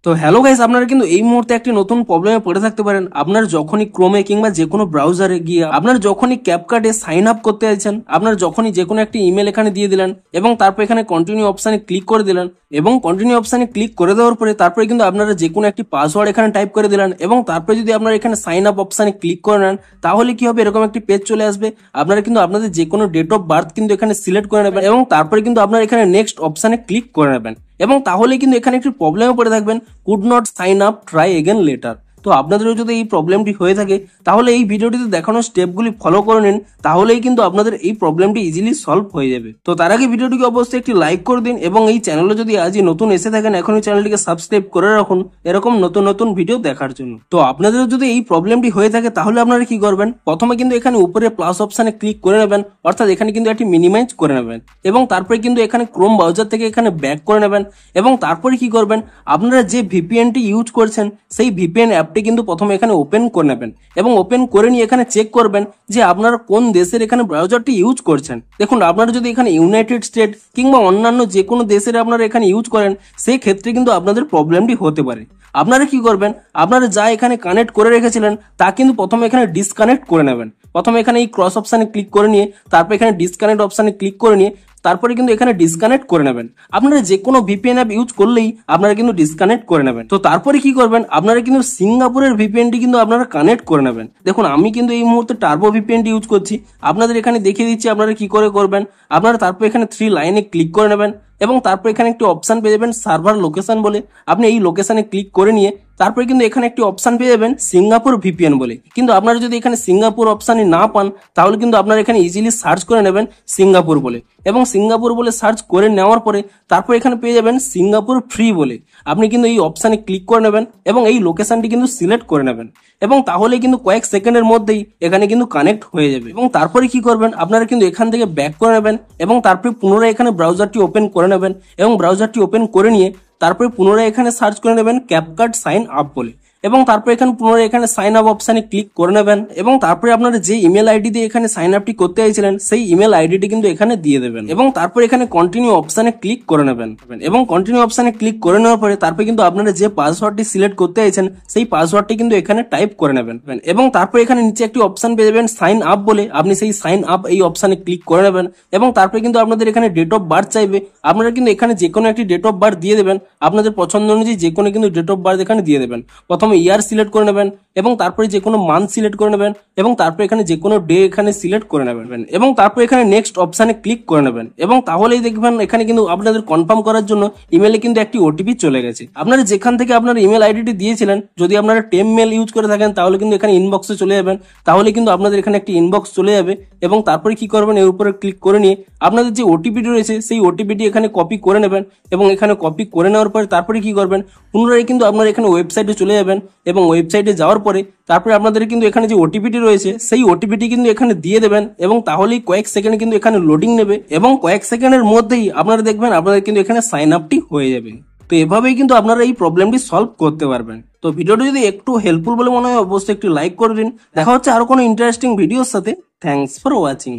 তো hello guys, আপনারা কিন্তু এই মুহূর্তে একটি নতুন প্রবলেমে পড়ে থাকতে পারেন। আপনার যখনই ক্রোমে কিংবা যে কোনো ব্রাউজারে গিয়ে আপনার যখনই ক্যাপকাটে সাইন আপ করতে চাইছেন, আপনার যখনই যে কোনো একটি ইমেল এখানে দিয়ে দিলেন এবং তারপর এখানে কন্টিনিউ অপশানে ক্লিক করে দিলেন এবং কন্টিনিউ অপশানে ক্লিক করে দেওয়ার পরে তারপরে কিন্তু আপনারা যে কোনো একটি পাসওয়ার্ড এখানে টাইপ করে দিলেন এবং তারপরে যদি আপনারা এখানে সাইন আপ অপশানে ক্লিক করে নেন, তাহলে কি হবে, এরকম একটি পেজ চলে আসবে। আপনারা কিন্তু আপনাদের যে কোনো ডেট অফ বার্থ কিন্তু এখানে সিলেক্ট করে নেবেন এবং তারপরে কিন্তু আপনারা এখানে নেক্সট অপশানে ক্লিক করে নেবেন এবং তাহলে কিন্তু এখানে একটি প্রবলেমে পড়ে থাকবেন, could not sign up, try again later. তো আপনাদেরও যদি এই প্রবলেমটি হয়ে থাকে তাহলে এই ভিডিওটিতে দেখানো স্টেপগুলি ফলো করে নিন, তাহলেই কিন্তু আপনাদের এই প্রবলেমটি ইজিলি সলভ হয়ে যাবে। তো তার আগে ভিডিওটিকে অবশ্যই একটি লাইক করে দিন এবং এই চ্যানেলে যদি আজই নতুন এসে থাকেন এখনই চ্যানেলটিকে সাবস্ক্রাইব করে রাখুন এরকম নতুন নতুন ভিডিও দেখার জন্য। তো আপনাদেরও যদি এই প্রবলেমটি হয়ে থাকে তাহলে আপনারা কি করবেন, প্রথমে কিন্তু এখানে উপরে প্লাস অপশানে ক্লিক করে নেবেন, অর্থাৎ এখানে কিন্তু একটি মিনিমাইজ করে নেবেন এবং তারপরে কিন্তু এখানে ক্রোম ব্রাউজার থেকে এখানে ব্যাক করে নেবেন এবং তারপরে কি করবেন, আপনারা যে ভিপিএনটি ইউজ করছেন সেই ভিপিএন অ্যাপটি কিন্তু প্রথমে এখানে ওপেন করে নেবেন এবং ওপেন করে নিয়ে এখানে চেক করবেন যে আপনারা কোন দেশের এখানে ব্রাউজারটি ইউজ করছেন। দেখুন, আপনারা যদি এখানে ইউনাইটেড স্টেট কিংবা অন্যান্য যে কোনো দেশের আপনারা এখানে ইউজ করেন সেই ক্ষেত্রে কিন্তু আপনাদের প্রবলেমটি হতে পারে। আপনারা কি করবেন, আপনারা যা এখানে কানেক্ট করে রেখেছিলেন তা কিন্তু প্রথমে এখানে ডিসকানেক্ট করে নেবেন। প্রথমে এখানে এই ক্রস অপশানে ক্লিক করে নিয়ে তারপর এখানে ডিসকানেক্ট অপশানে ক্লিক করে নিয়ে তারপরে কিন্তু এখানে ডিসকানেক্ট করে নেবেন। আপনারা যে কোনো ভিপিএন অ্যাপ ইউজ করলেই আপনারা কিন্তু ডিসকানেক্ট করে নেবেন। তো তারপরে কি করবেন, আপনারা কিন্তু সিঙ্গাপুরের ভিপিএনটি কিন্তু আপনারা কানেক্ট করে নেবেন। দেখুন, আমি কিন্তু এই মুহূর্তে টার্বো ভিপিএনটি ইউজ করছি, আপনাদের এখানে দেখিয়ে দিচ্ছি আপনারা কি করে করবেন। আপনারা তারপর এখানে 3 লাইনে ক্লিক করে নেবেন এবং তারপর এখানে একটি অপশন পেয়ে যাবেন সার্ভার লোকেশন বলে, আপনি এই লোকেশনে ক্লিক করে নিয়ে তারপরে কিন্তু এখানে একটি অপশন পেয়ে যাবেন সিঙ্গাপুর ভিপিএন বলে। কিন্তু আপনারা যদি এখানে সিঙ্গাপুর অপশানই না পান তাহলে কিন্তু আপনারা এখানে ইজিলি সার্চ করে নেবেন সিঙ্গাপুর বলে এবং সিঙ্গাপুর বলে সার্চ করে নেওয়ার পরে তারপর এখানে পেয়ে যাবেন সিঙ্গাপুর ফ্রি বলে। আপনি কিন্তু এই অপশানে ক্লিক করে নেবেন এবং এই লোকেশনটি কিন্তু সিলেক্ট করে নেবেন এবং তাহলে কিন্তু কয়েক সেকেন্ডের মধ্যেই এখানে কিন্তু কানেক্ট হয়ে যাবে এবং তারপরে কি করবেন, আপনারা কিন্তু এখান থেকে ব্যাক করে নেবেন এবং তারপরে পুনরায় এখানে ব্রাউজারটি ওপেন করে নেবেন এবং ব্রাউজারটি ওপেন করে নিয়ে তারপরে পুনরায় এখানে সার্চ করে নেবেন ক্যাপকাট সাইন আপ বলে এবং তারপরে এখানে পুনরায় এখানে সাইন আপ অপশানে ক্লিক করে নেবেন এবং তারপরে আপনারা যে ইমেল আইডি দিয়ে এখানে সাইন আপটি করতে চাইছিলেন সেই ইমেল আইডিটি কিন্তু এখানে দিয়ে দেবেন এবং তারপরে এখানে কন্টিনিউ অপশানে ক্লিক করে নেবেন এবং কন্টিনিউ অপশানে ক্লিক করে নেওয়ার পরে তারপরে কিন্তু আপনারা যে পাসওয়ার্ডটি সিলেক্ট করতে চাইছেন সেই পাসওয়ার্ডটি কিন্তু এখানে টাইপ করে নেবেন এবং তারপরে এখানে নিচে একটি অপশান পেয়ে যাবেন সাইন আপ বলে, আপনি সেই সাইন আপ এই অপশানে ক্লিক করে নেবেন এবং তারপরে কিন্তু আপনাদের এখানে ডেট অফ বার্থ চাইবে। আপনারা কিন্তু এখানে যে কোনো একটি ডেট অফ বার্থ দিয়ে দেবেন, আপনাদের পছন্দ অনুযায়ী যে কোনো কিন্তু ডেট অফ বার্থ এখানে দিয়ে দেবেন। প্রথমে ইয়ার সিলেক্ট করে নেবেন এবং তারপরে যে কোনো মান্থ সিলেক্ট করে নেবেন এবং তারপরে এখানে যে কোনো ডে এখানে সিলেক্ট করে নেবেন এবং তারপরে এখানে নেক্সট অপশানে ক্লিক করে নেবেন এবং তাহলেই দেখবেন এখানে কিন্তু আপনাদের কনফার্ম করার জন্য ইমেলে কিন্তু একটি ওটিপি চলে গেছে। আপনারা যেখান থেকে আপনার ইমেল আইডিটি দিয়েছিলেন, যদি আপনারা টেম মেল ইউজ করে থাকেন তাহলে কিন্তু এখানে ইনবক্সে চলে যাবেন, তাহলে কিন্তু আপনাদের এখানে একটি ইনবক্স চলে যাবে এবং তারপরে কি করবেন, এর উপরে ক্লিক করে নিয়ে আপনাদের যে ওটিপিটি রয়েছে সেই ওটিপিটি এখানে কপি করে নেবেন এবং এখানে কপি করে নেওয়ার পরে তারপরে কি করবেন, পুনরায় কিন্তু আপনারা এখানে ওয়েবসাইটে চলে যাবেন এবং ওয়েবসাইটে যাওয়ার পরে তারপরে আপনাদের কিন্তু এখানে যে ওটিপিটি রয়েছে সেই ওটিপিটি কিন্তু এখানে দিয়ে দেবেন এবং তাহলেই কয়েক সেকেন্ড কিন্তু এখানে লোডিং নেবে এবং কয়েক সেকেন্ডের মধ্যেই আপনারা দেখবেন আপনাদের কিন্তু এখানে সাইন আপটি হয়ে যাবে। তো এভাবেই কিন্তু আপনারা এই প্রবলেমটি সলভ করতে পারবেন। তো ভিডিওটি যদি একটু হেল্পফুল বলে মনে হয় অবশ্যই একটু লাইক করে দিন। দেখা হচ্ছে আরো কোনো ইন্টারেস্টিং ভিডিওর সাথে। Thanks for watching.